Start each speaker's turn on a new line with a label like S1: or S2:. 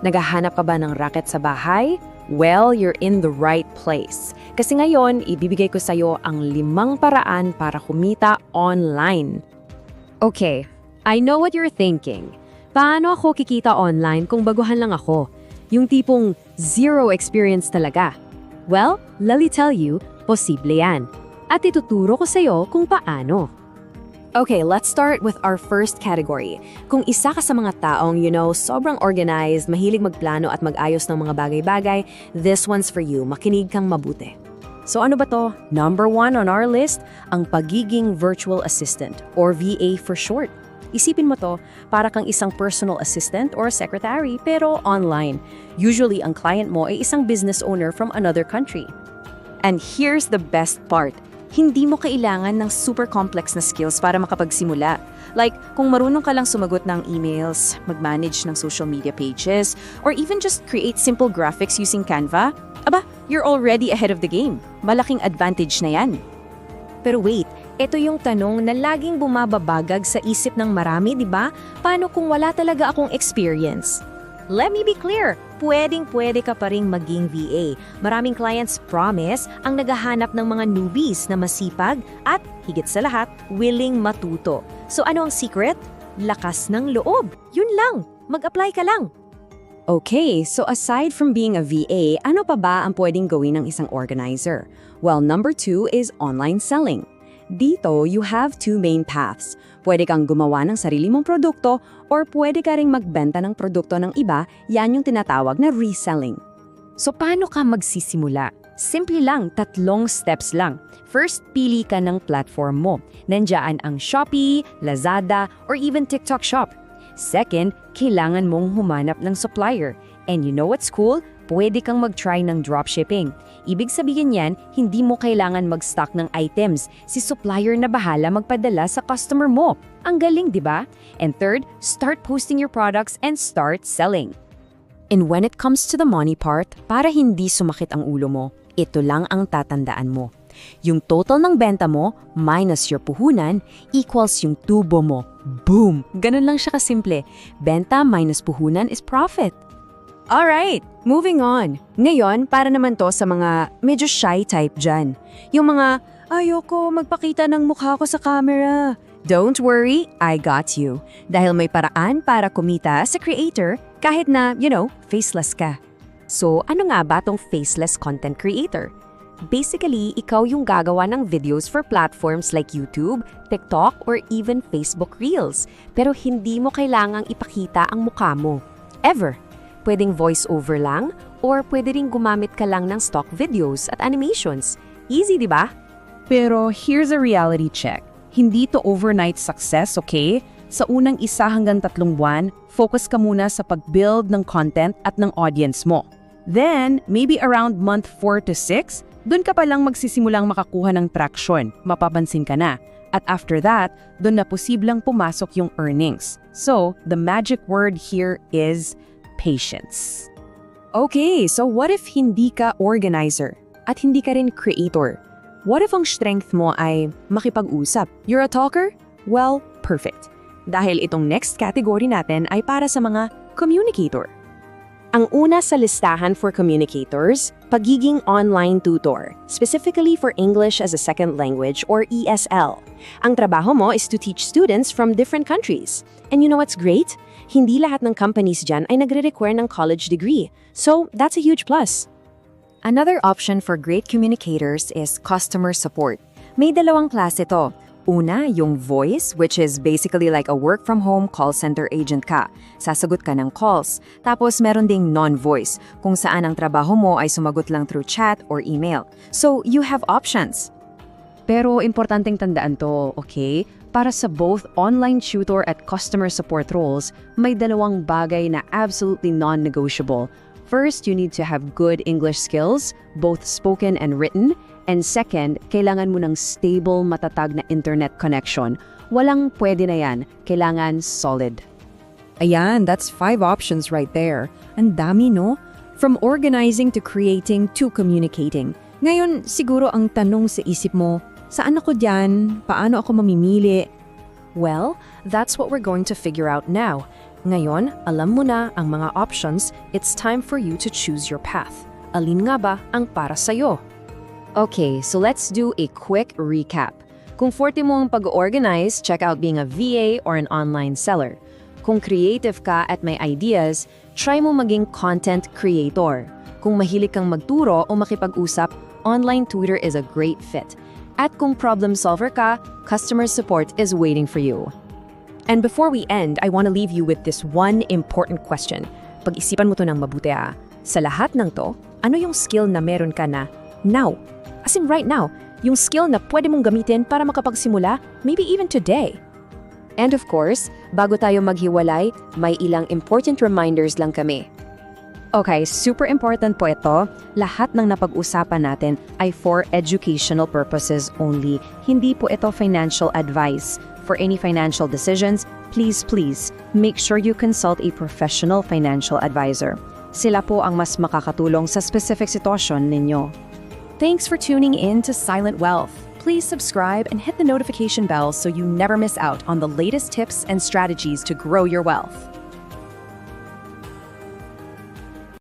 S1: Naghahanap ka ba ng racket sa bahay? Well, you're in the right place. Kasi ngayon, ibibigay ko sa'yo ang 5 paraan para kumita online.
S2: Okay, I know what you're thinking. Paano ako kikita online kung baguhan lang ako? Yung tipong zero experience talaga. Well, let me tell you, posible yan. At ituturo ko sa'yo kung paano.
S1: Okay, let's start with our first category. Kung isa ka sa mga taong, sobrang organized, mahilig magplano at mag-ayos ng mga bagay-bagay, this one's for you. Makinig kang mabuti. So ano ba to? Number 1 on our list, ang pagiging virtual assistant or VA for short. Isipin mo to, para kang isang personal assistant or secretary pero online. Usually, ang client mo ay isang business owner from another country. And here's the best part. Hindi mo kailangan ng super complex na skills para makapagsimula. Like, kung marunong ka lang sumagot ng emails, mag-manage ng social media pages, or even just create simple graphics using Canva, you're already ahead of the game. Malaking advantage na yan.
S3: Pero wait, ito yung tanong na laging bumababagag sa isip ng marami, di ba? Paano kung wala talaga akong experience? Let me be clear, pwedeng-pwede ka pa ring maging VA. Maraming clients promise ang naghahanap ng mga newbies na masipag at, higit sa lahat, willing matuto. So ano ang secret? Lakas ng loob. Yun lang, mag-apply ka lang.
S1: Okay, so aside from being a VA, ano pa ba ang pwedeng gawin ng isang organizer? Well, number 2 is online selling. Dito, you have 2 main paths. Pwede kang gumawa ng sarili mong produkto or pwede ka ring magbenta ng produkto ng iba, yan yung tinatawag na reselling.
S2: So paano ka magsisimula? Simple lang, 3 steps lang. First, pili ka ng platform mo. Nandiyan ang Shopee, Lazada, or even TikTok Shop. Second, kailangan mong humanap ng supplier. And you know what's cool? Pwede kang mag-try ng dropshipping. Ibig sabihin yan, hindi mo kailangan mag-stock ng items. Si supplier na bahala magpadala sa customer mo. Ang galing, di ba? And third, start posting your products and start selling.
S1: And when it comes to the money part, para hindi sumakit ang ulo mo, ito lang ang tatandaan mo. Yung total ng benta mo minus your puhunan equals yung tubo mo. Boom! Ganun lang siya kasimple. Benta minus puhunan is profit. Alright, moving on. Ngayon, para naman to sa mga medyo shy type dyan. Yung mga, ayoko magpakita ng mukha ko sa camera. Don't worry, I got you. Dahil may paraan para kumita sa creator kahit na, faceless ka. So, ano nga ba tong faceless content creator? Basically, ikaw yung gagawa ng videos for platforms like YouTube, TikTok, or even Facebook Reels. Pero hindi mo kailangang ipakita ang mukha mo. Ever. Pwedeng voice-over lang, or pwede rin gumamit ka lang ng stock videos at animations. Easy, di ba?
S4: Pero here's a reality check. Hindi to overnight success, okay? Sa unang 1 hanggang 3 buwan, focus ka muna sa pag-build ng content at ng audience mo. Then, maybe around month 4 to 6, dun ka palang magsisimulang makakuha ng traction, mapapansin ka na. At after that, dun na posibleng pumasok yung earnings. So, the magic word here is patience.
S1: Okay, so what if hindi ka organizer at hindi ka rin creator? What if ang strength mo ay makipag-usap? You're a talker? Well, perfect. Dahil itong next category natin ay para sa mga communicator. Ang una sa listahan for communicators, pagiging online tutor, specifically for English as a Second Language or ESL. Ang trabaho mo is to teach students from different countries. And you know what's great? Hindi lahat ng companies dyan ay nagre-require ng college degree. So, that's a huge plus. Another option for great communicators is customer support. May 2 klase to. Una, yung voice, which is basically like a work-from-home call center agent ka. Sasagot ka ng calls. Tapos meron ding non-voice, kung saan ang trabaho mo ay sumagot lang through chat or email. So, you have options.
S4: Pero importanteng tandaan to, okay? Para sa both online tutor at customer support roles, may 2 bagay na absolutely non-negotiable. First, you need to have good English skills, both spoken and written. And second, kailangan mo ng stable, matatag na internet connection. Walang pwede na yan. Kailangan solid.
S1: Ayan, that's 5 options right there. Ang dami, no? From organizing to creating to communicating. Ngayon, siguro ang tanong sa isip mo, saan ako dyan? Paano ako mamimili? Well, that's what we're going to figure out now.
S3: Ngayon, alam mo na ang mga options, it's time for you to choose your path. Alin nga ba ang para sa'yo?
S2: Okay, so let's do a quick recap. Kung forte mo ang pag-organize, check out being a VA or an online seller. Kung creative ka at may ideas, try mo maging content creator. Kung mahilig kang magturo o makipag-usap, online tutor is a great fit. At kung problem solver ka, customer support is waiting for you.
S3: And before we end, I want to leave you with this one important question. Pag-isipan mo to ng mabuti Sa lahat ng to, ano yung skill na meron ka na now? As in right now, yung skill na pwede mong gamitin para makapagsimula, maybe even today.
S2: And of course, bago tayo maghiwalay, may ilang important reminders lang kami.
S4: Okay, super important po ito. Lahat ng napag-usapan natin ay for educational purposes only. Hindi po ito financial advice. For any financial decisions, please make sure you consult a professional financial advisor. Sila po ang mas makakatulong sa specific sitwasyon ninyo.
S3: Thanks for tuning in to Silent Wealth. Please subscribe and hit the notification bell so you never miss out on the latest tips and strategies to grow your wealth.